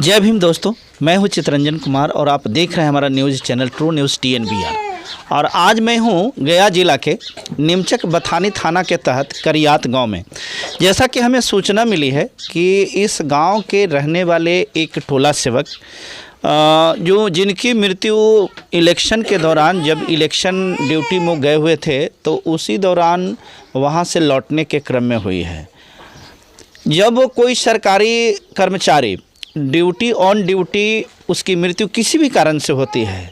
जय भीम दोस्तों, मैं हूं चितरंजन कुमार और आप देख रहे हैं हमारा news channel true news TNBR। और आज मैं हूं गया जिला के नीमचक बथानी थाना के तहत करियात गांव में। जैसा कि हमें सूचना मिली है कि इस गांव के रहने वाले एक टोला सेवक जो जिनकी मृत्यु इलेक्शन के दौरान, जब इलेक्शन ड्यूटी में गए हुए थे तो उसी दौरान वहां से लौटने के क्रम में हुई है। जब कोई सरकारी कर्मचारी ड्यूटी ऑन ड्यूटी उसकी मृत्यु किसी भी कारण से होती है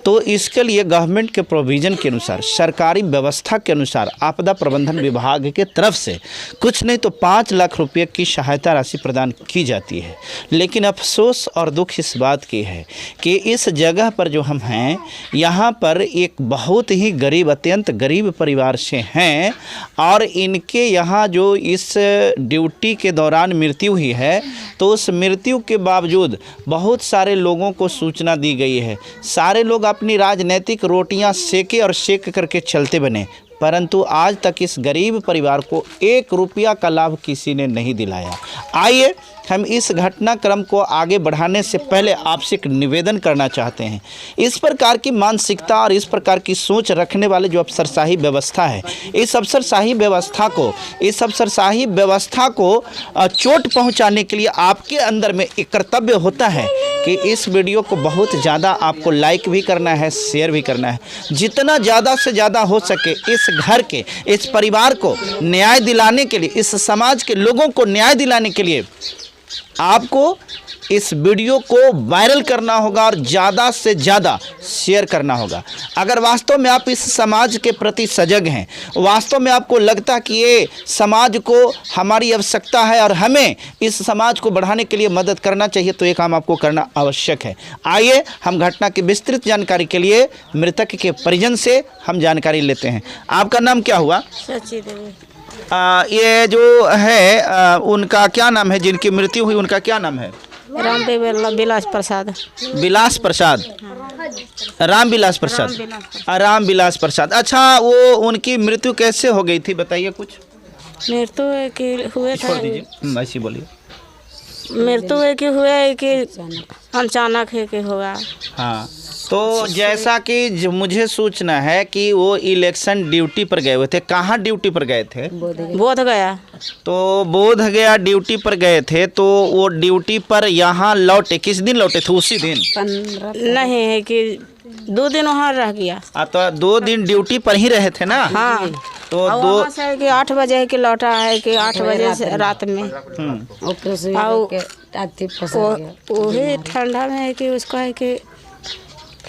तो इसके लिए गवर्नमेंट के प्रोविज़न के अनुसार, सरकारी व्यवस्था के अनुसार आपदा प्रबंधन विभाग के तरफ से कुछ नहीं तो 5 लाख रुपये की सहायता राशि प्रदान की जाती है। लेकिन अफसोस और दुख इस बात की है कि इस जगह पर जो हम हैं, यहाँ पर एक बहुत ही गरीब, अत्यंत गरीब परिवार से हैं और इनके यहाँ जो इस ड्यूटी के दौरान मृत्यु हुई है तो उस मृत्यु के बावजूद बहुत सारे लोगों को सूचना दी गई है। सारे लोग अपनी राजनीतिक रोटियां सेके और सेक करके चलते बने, परंतु आज तक इस गरीब परिवार को 1 रुपया का लाभ किसी ने नहीं दिलाया। आइए हम इस घटनाक्रम को आगे बढ़ाने से पहले आपसे एक निवेदन करना चाहते हैं। इस प्रकार की मानसिकता और इस प्रकार की सोच रखने वाले जो अफसरशाही व्यवस्था है, इस अफसरशाही व्यवस्था को चोट पहुंचाने के लिए आपके अंदर में एक कर्तव्य होता है कि इस वीडियो को बहुत ज़्यादा आपको लाइक भी करना है, शेयर भी करना है। जितना ज़्यादा से ज़्यादा हो सके इस घर के, इस परिवार को न्याय दिलाने के लिए, इस समाज के लोगों को न्याय दिलाने के लिए आपको इस वीडियो को वायरल करना होगा और ज़्यादा से ज़्यादा शेयर करना होगा। अगर वास्तव में आप इस समाज के प्रति सजग हैं, वास्तव में आपको लगता कि ये समाज को हमारी आवश्यकता है और हमें इस समाज को बढ़ाने के लिए मदद करना चाहिए, तो ये काम आपको करना आवश्यक है। आइए हम घटना की विस्तृत जानकारी के लिए मृतक के परिजन से हम जानकारी लेते हैं। आपका नाम क्या हुआ? सची देवी। ये जो है उनका क्या नाम है? जिनकी मृत्यु हुई उनका क्या नाम है? विलास प्रसाद। विलास प्रसाद, राम विलास प्रसाद, राम विलास प्रसाद। अच्छा, वो उनकी मृत्यु कैसे हो गई थी, बताइए कुछ। मृत्यु कि हुए था, ऐसी बोलिए। मृत्यु है कि हुए कि अचानक है कि हुआ। हाँ, तो जैसा कि मुझे सूचना है कि वो इलेक्शन ड्यूटी पर गए हुए थे। कहाँ ड्यूटी पर गए थे? बोध गया। तो बोध गया ड्यूटी पर गए थे, तो वो ड्यूटी पर यहाँ लौटे, किस दिन लौटे थे? उसी दिन? नहीं है कि 2 दिन वहाँ रह गया। तो 2 दिन ड्यूटी पर ही रहे थे ना? हाँ, तो 2 से कि 8 बजे है कि लौटा है कि 8 बजे से रात में। वही ठंडा में है कि उसको है कि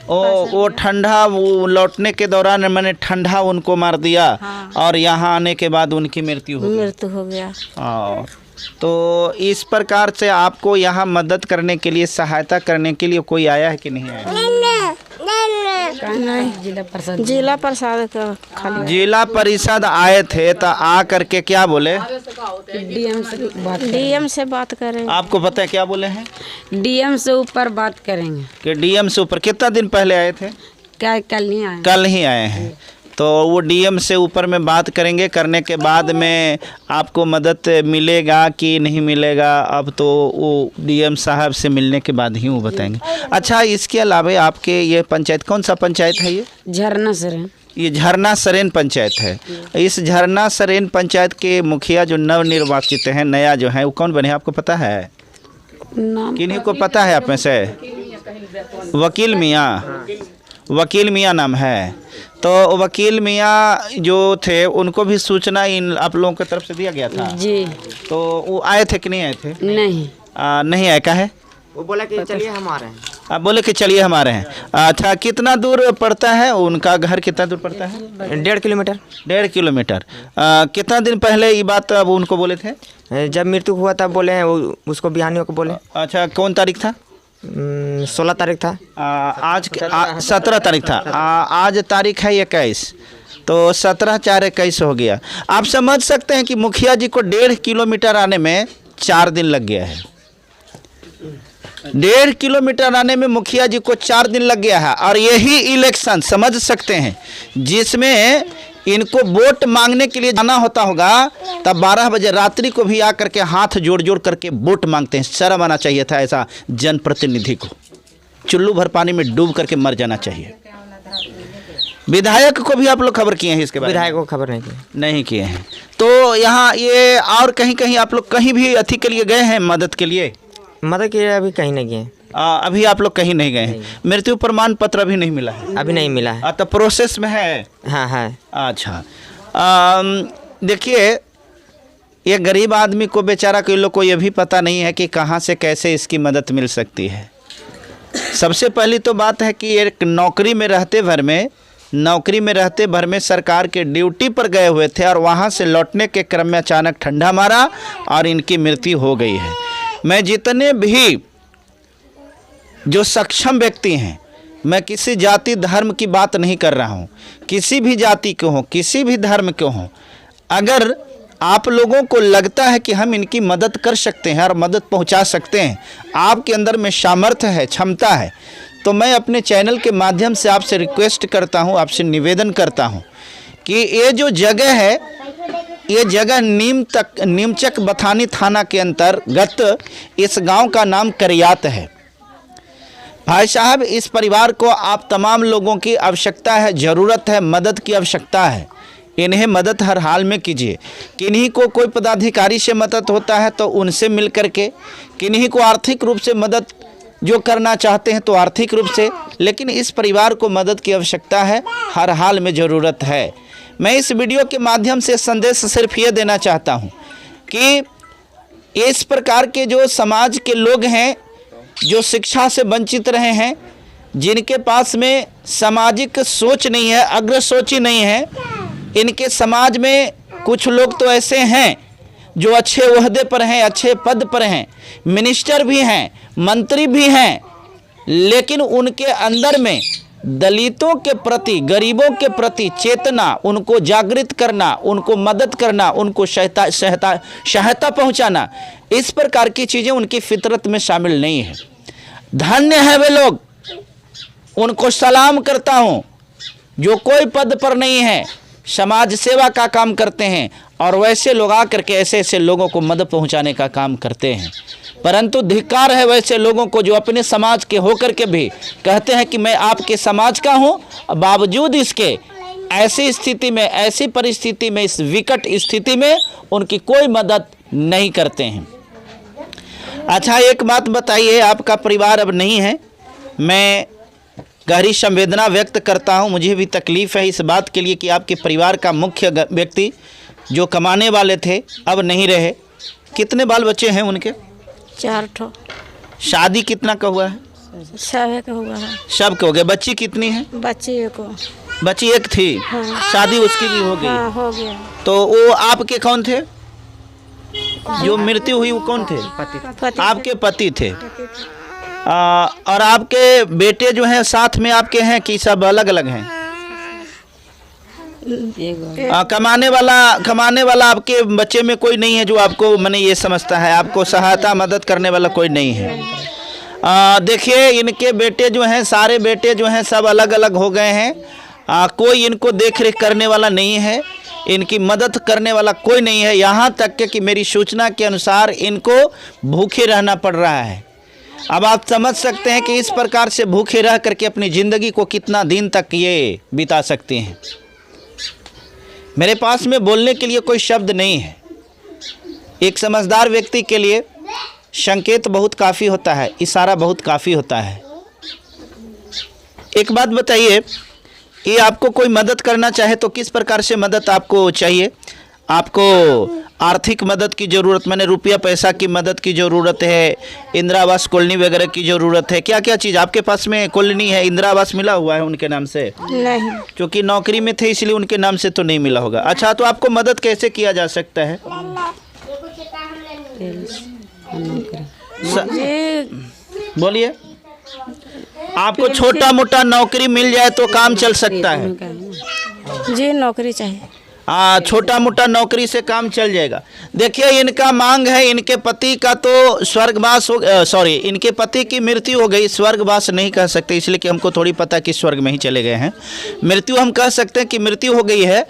वो ठंडा, वो लौटने के दौरान मैंने ठंडा उनको मार दिया। हाँ। और यहाँ आने के बाद उनकी मृत्यु हो गया। और तो इस प्रकार से आपको यहाँ मदद करने के लिए, सहायता करने के लिए कोई आया है कि नहीं आया? नहीं, जिला परिषद का खाली। जिला परिषद आए थे तो आ करके क्या बोले? DM से बात करेंगे। आपको पता है क्या बोले हैं? DM से ऊपर बात करेंगे। कि DM से ऊपर? कितना दिन पहले आए थे? क्या कल नहीं आए? कल ही आए हैं। तो वो DM से ऊपर में बात करेंगे, करने के बाद में आपको मदद मिलेगा कि नहीं मिलेगा, अब तो वो DM साहब से मिलने के बाद ही वो बताएंगे। अच्छा, इसके अलावा आपके ये पंचायत, कौन सा पंचायत है ये? झरना सरेन। ये झरना सरेन पंचायत है। इस झरना सरेन पंचायत के मुखिया जो नवनिर्वाचित हैं, नया जो है, वो कौन बने आपको पता है? किन्हीं को पता है आप में से? वकील मियाँ, वकील मियाँ नाम है। तो वकील मियाँ जो थे उनको भी सूचना इन आप लोगों की तरफ से दिया गया था जी। तो वो आए थे कि नहीं आए थे? नहीं। नहीं आए। क्या है? वो बोला कि चलिए हम आ रहे हैं। आप बोले कि चलिए हम आ रहे हैं। अच्छा, कितना दूर पड़ता है उनका घर? कितना दूर पड़ता है? 1.5 किलोमीटर। 1.5 किलोमीटर। कितना दिन पहले ये बात अब उनको बोले थे? जब मृत्यु हुआ तब बोले हैं, उसको बिहानियों को बोले। अच्छा, कौन तारीख था? 16 तारीख था। आज 17 तारीख था। आज तारीख है 21, तो 17/4/21 हो गया। आप समझ सकते हैं कि मुखिया जी को 1.5 किलोमीटर आने में 4 दिन लग गया है। 1.5 किलोमीटर आने में मुखिया जी को 4 दिन लग गया है। और यही इलेक्शन समझ सकते हैं जिसमें इनको वोट मांगने के लिए जाना होता होगा तब 12 बजे रात्रि को भी आकर के हाथ जोड़ जोड़ करके वोट मांगते हैं। शर्म आना चाहिए था ऐसा जनप्रतिनिधि को। चुल्लू भर पानी में डूब करके मर जाना चाहिए। विधायक को भी आप लोग खबर किए हैं इसके बारे में? विधायक को खबर नहीं की। नहीं किए हैं। तो यहाँ ये और कहीं कहीं आप लोग कहीं भी अथी के लिए गए हैं, मदद के लिए? मदद के लिए अभी कहीं नहीं गए। अभी आप लोग कहीं नहीं गए हैं। मृत्यु प्रमाण पत्र अभी नहीं मिला है? अभी नहीं मिला है। तो प्रोसेस में है? हाँ है। अच्छा, देखिए ये गरीब आदमी को बेचारा कई लोग को ये भी पता नहीं है कि कहाँ से कैसे इसकी मदद मिल सकती है। सबसे पहली तो बात है कि एक नौकरी में रहते भर में सरकार के ड्यूटी पर गए हुए थे और वहाँ से लौटने के क्रम में अचानक ठंडा मारा और इनकी मृत्यु हो गई है। मैं जितने भी जो सक्षम व्यक्ति हैं, मैं किसी जाति धर्म की बात नहीं कर रहा हूँ, किसी भी जाति के हों, किसी भी धर्म के हों, अगर आप लोगों को लगता है कि हम इनकी मदद कर सकते हैं और मदद पहुंचा सकते हैं, आपके अंदर में सामर्थ्य है, क्षमता है, तो मैं अपने चैनल के माध्यम से आपसे रिक्वेस्ट करता हूं, आपसे निवेदन करता हूं कि ये जो जगह है, ये जगह नीमचक बथानी थाना के अंतर्गत इस गांव का नाम करियात है। भाई साहब, इस परिवार को आप तमाम लोगों की आवश्यकता है, ज़रूरत है, मदद की आवश्यकता है। इन्हें मदद हर हाल में कीजिए। किन्हीं को कोई पदाधिकारी से मदद होता है तो उनसे मिल करके, किन्हीं को आर्थिक रूप से मदद जो करना चाहते हैं तो आर्थिक रूप से, लेकिन इस परिवार को मदद की आवश्यकता है, हर हाल में ज़रूरत है। मैं इस वीडियो के माध्यम से संदेश सिर्फ ये देना चाहता हूँ कि इस प्रकार के जो समाज के लोग हैं, जो शिक्षा से वंचित रहे हैं, जिनके पास में सामाजिक सोच नहीं है, अग्र सोची नहीं है, इनके समाज में कुछ लोग तो ऐसे हैं जो अच्छे ओहदे पर हैं, अच्छे पद पर हैं, मिनिस्टर भी हैं, मंत्री भी हैं, लेकिन उनके अंदर में दलितों के प्रति, गरीबों के प्रति चेतना, उनको जागृत करना, उनको मदद करना, उनको सहायता पहुंचाना, इस प्रकार की चीज़ें उनकी फितरत में शामिल नहीं है। धन्य है वे लोग, उनको सलाम करता हूं, जो कोई पद पर नहीं है, समाज सेवा का काम करते हैं और वैसे लोग आकर के ऐसे ऐसे लोगों को मदद पहुंचाने का काम करते हैं। परंतु धिक्कार है वैसे लोगों को जो अपने समाज के होकर के भी कहते हैं कि मैं आपके समाज का हूं, बावजूद इसके ऐसी स्थिति में, ऐसी परिस्थिति में, इस विकट स्थिति में उनकी कोई मदद नहीं करते हैं। अच्छा, एक बात बताइए, आपका परिवार अब नहीं है, मैं गहरी संवेदना व्यक्त करता हूं। मुझे भी तकलीफ़ है इस बात के लिए कि आपके परिवार का मुख्य व्यक्ति जो कमाने वाले थे अब नहीं रहे। कितने बाल बच्चे हैं उनके? 4 ठो। शादी कितना का हुआ है? 7 का हुआ है। सब के हो गए। बच्ची कितनी है? बच्ची एक थी। हाँ। शादी उसकी भी हो गई? हाँ, हो गया। तो वो आपके कौन थे? जो मृत्यु हुई वो कौन थे? पति। आपके पति थे। और आपके बेटे जो हैं साथ में आपके हैं कि सब अलग अलग हैं? कमाने वाला आपके बच्चे में कोई नहीं है जो आपको मैंने ये समझता है, आपको सहायता मदद करने वाला कोई नहीं है। देखिए, इनके बेटे जो हैं, सारे बेटे जो हैं सब अलग अलग हो गए हैं। कोई इनको देख रेख करने वाला नहीं है, इनकी मदद करने वाला कोई नहीं है। यहाँ तक कि मेरी सूचना के अनुसार इनको भूखे रहना पड़ रहा है। अब आप समझ सकते हैं कि इस प्रकार से भूखे रह करके अपनी ज़िंदगी को कितना दिन तक ये बिता सकते हैं। मेरे पास में बोलने के लिए कोई शब्द नहीं है। एक समझदार व्यक्ति के लिए संकेत बहुत काफ़ी होता है, इशारा बहुत काफ़ी होता है। एक बात बताइए, ये आपको कोई मदद करना चाहे तो किस प्रकार से मदद आपको चाहिए? आपको आर्थिक मदद की ज़रूरत, मैंने रुपया पैसा की मदद की ज़रूरत है, इंदिरा आवास कॉलोनी वगैरह की ज़रूरत है? क्या क्या चीज़ आपके पास में? कॉलोनी है, इंदिरा आवास मिला हुआ है उनके नाम से? नहीं, क्योंकि नौकरी में थे इसलिए उनके नाम से तो नहीं मिला होगा। अच्छा, तो आपको मदद कैसे किया जा सकता है? बोलिए। आपको छोटा मोटा नौकरी मिल जाए तो काम चल सकता है? जी, नौकरी चाहिए। छोटा मोटा नौकरी से काम चल जाएगा। देखिए, इनका मांग है, इनके पति का तो स्वर्गवास हो, इनके पति की मृत्यु हो गई। स्वर्गवास नहीं कह सकते इसलिए कि हमको थोड़ी पता कि स्वर्ग में ही चले गए हैं। मृत्यु हम कह सकते हैं कि मृत्यु हो गई है।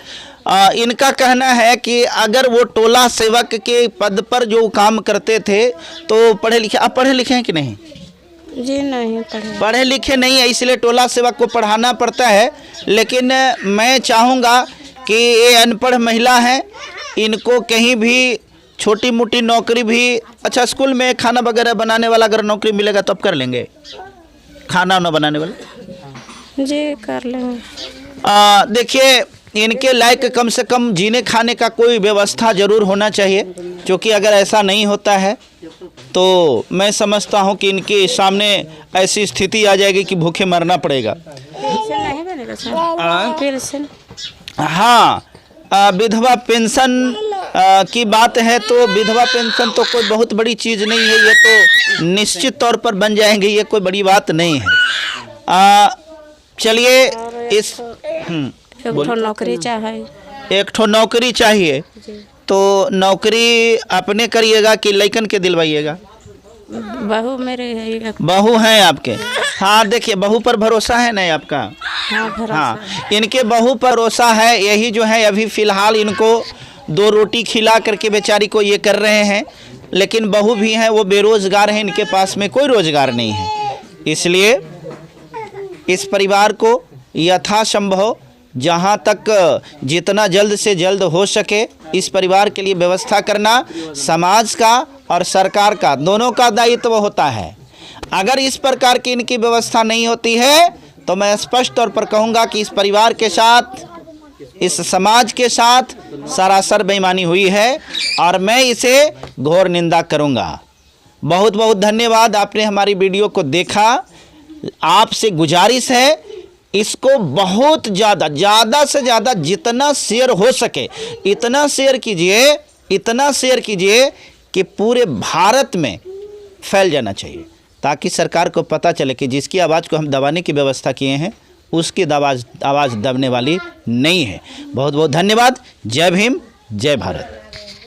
इनका कहना है कि अगर वो टोला सेवक के पद पर जो काम करते थे तो पढ़े लिखे, आप पढ़े लिखे हैं कि नहीं? जी नहीं पढ़े। पढ़े लिखे नहीं है इसलिए टोला सेवक को पढ़ाना पड़ता है। लेकिन मैं चाहूँगा कि ये अनपढ़ महिला हैं, इनको कहीं भी छोटी मोटी नौकरी भी, अच्छा स्कूल में खाना वगैरह बनाने वाला अगर नौकरी मिलेगा तो आप कर लेंगे? खाना वाना बनाने वाला जी कर लेंगे। देखिए इनके लायक कम से कम जीने खाने का कोई व्यवस्था ज़रूर होना चाहिए, क्योंकि अगर ऐसा नहीं होता है तो मैं समझता हूं कि इनके सामने ऐसी स्थिति आ जाएगी कि भूखे मरना पड़ेगा। पेंशन नहीं बनेगा सर? पेंशन? हाँ, विधवा पेंशन की बात है तो विधवा पेंशन तो कोई बहुत बड़ी चीज़ नहीं है, ये तो निश्चित तौर पर बन जाएंगे, ये कोई बड़ी बात नहीं है। चलिए इस एक ठो नौकरी चाहिए। एक ठो नौकरी चाहिए तो नौकरी अपने करिएगा कि लइकन के दिलवाइएगा? बहू मेरे है। बहू हैं आपके? हाँ देखिए बहू पर भरोसा है नहीं आपका? हाँ भरोसा। हाँ इनके बहू पर भरोसा है, यही जो है अभी फ़िलहाल इनको 2 रोटी खिला करके बेचारी को ये कर रहे हैं। लेकिन बहू भी हैं, वो बेरोज़गार हैं, इनके पास में कोई रोज़गार नहीं है। इसलिए इस परिवार को यथासंभव जहाँ तक जितना जल्द से जल्द हो सके इस परिवार के लिए व्यवस्था करना समाज का और सरकार का दोनों का दायित्व होता है। अगर इस प्रकार की इनकी व्यवस्था नहीं होती है तो मैं स्पष्ट तौर पर कहूँगा कि इस परिवार के साथ, इस समाज के साथ सरासर बेईमानी हुई है और मैं इसे घोर निंदा करूँगा। बहुत बहुत धन्यवाद, आपने हमारी वीडियो को देखा। आपसे गुजारिश है इसको बहुत ज़्यादा से ज़्यादा जितना शेयर हो सके इतना शेयर कीजिए, इतना शेयर कीजिए कि पूरे भारत में फैल जाना चाहिए, ताकि सरकार को पता चले कि जिसकी आवाज़ को हम दबाने की व्यवस्था किए हैं उसकी आवाज़ दबने वाली नहीं है। बहुत बहुत धन्यवाद। जय भीम, जय भारत।